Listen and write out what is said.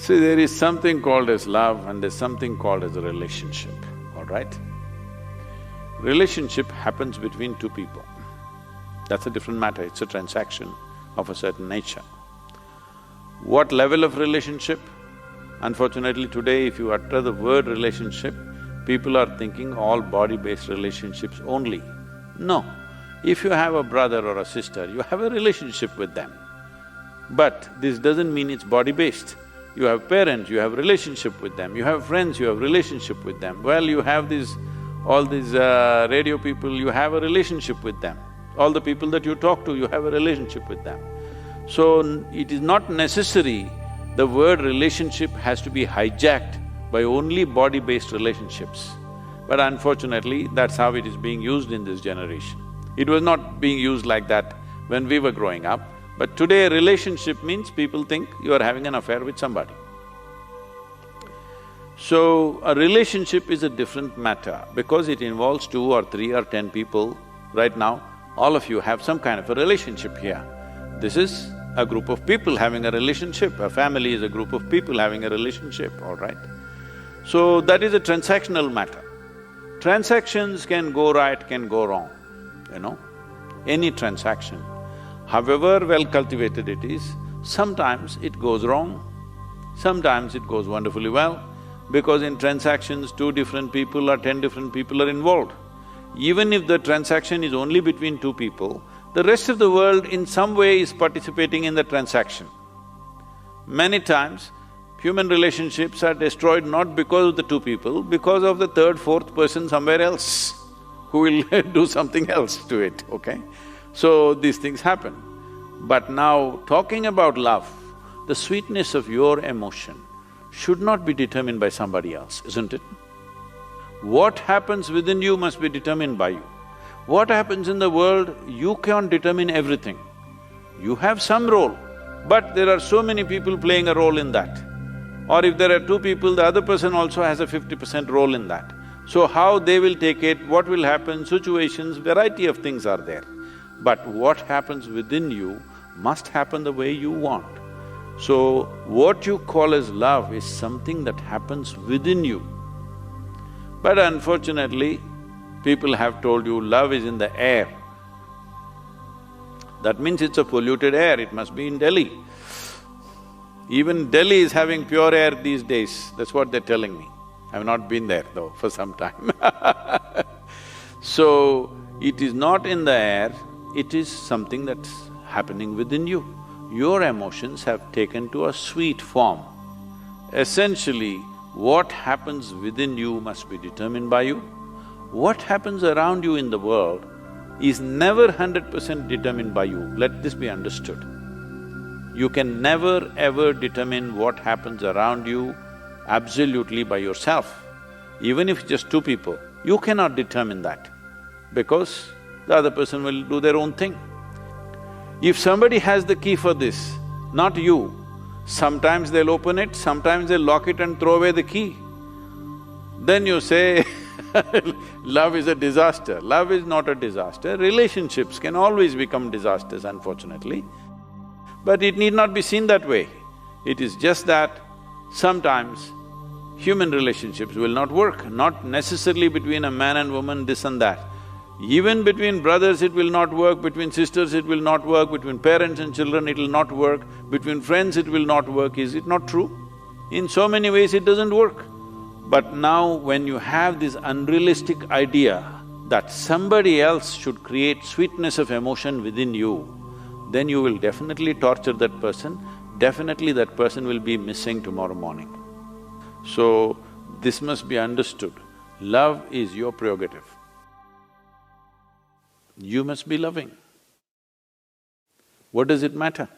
See, there is something called as love and there's something called as a relationship, all right? Relationship happens between two people. That's a different matter, it's a transaction of a certain nature. What level of relationship? Unfortunately today, if you utter the word relationship, people are thinking all body-based relationships only. No, if you have a brother or a sister, you have a relationship with them. But this doesn't mean it's body-based. You have parents, you have relationship with them, you have friends, you have relationship with them. Well, you have all these radio people, you have a relationship with them. All the people that you talk to, you have a relationship with them. So, it is not necessary the word relationship has to be hijacked by only body-based relationships. But unfortunately, that's how it is being used in this generation. It was not being used like that when we were growing up, but today relationship means people think you are having an affair with somebody. So, a relationship is a different matter because it involves 2 or 3 or 10 people. Right now, all of you have some kind of a relationship here. This is a group of people having a relationship, a family is a group of people having a relationship, all right? So, that is a transactional matter. Transactions can go right, can go wrong, you know, any transaction. However well cultivated it is, sometimes it goes wrong, sometimes it goes wonderfully well, because in transactions, 2 different people or 10 different people are involved. Even if the transaction is only between 2 people, the rest of the world in some way is participating in the transaction. Many times, human relationships are destroyed not because of the 2 people, because of the 3rd, 4th person somewhere else who will do something else to it, okay? So, these things happen. But now, talking about love, the sweetness of your emotion should not be determined by somebody else, isn't it? What happens within you must be determined by you. What happens in the world, you can't determine everything. You have some role, but there are so many people playing a role in that. Or if there are 2 people, the other person also has a 50% role in that. So how they will take it, what will happen, situations, variety of things are there. But what happens within you must happen the way you want. So, what you call as love is something that happens within you. But unfortunately, people have told you love is in the air. That means it's a polluted air, it must be in Delhi. Even Delhi is having pure air these days, that's what they're telling me. I've not been there though for some time So, it is not in the air, it is something that's happening within you. Your emotions have taken to a sweet form. Essentially, what happens within you must be determined by you. What happens around you in the world is never 100% determined by you, let this be understood. You can never ever determine what happens around you absolutely by yourself. Even if just 2 people, you cannot determine that because the other person will do their own thing. If somebody has the key for this, not you, sometimes they'll open it, sometimes they'll lock it and throw away the key. Then you say love is a disaster. Love is not a disaster. Relationships can always become disasters, unfortunately. But it need not be seen that way. It is just that sometimes human relationships will not work, not necessarily between a man and woman, this and that. Even between brothers it will not work, between sisters it will not work, between parents and children it will not work, between friends it will not work, is it not true? In so many ways it doesn't work. But now when you have this unrealistic idea that somebody else should create sweetness of emotion within you, then you will definitely torture that person, definitely that person will be missing tomorrow morning. So, this must be understood, love is your prerogative. You must be loving. What does it matter?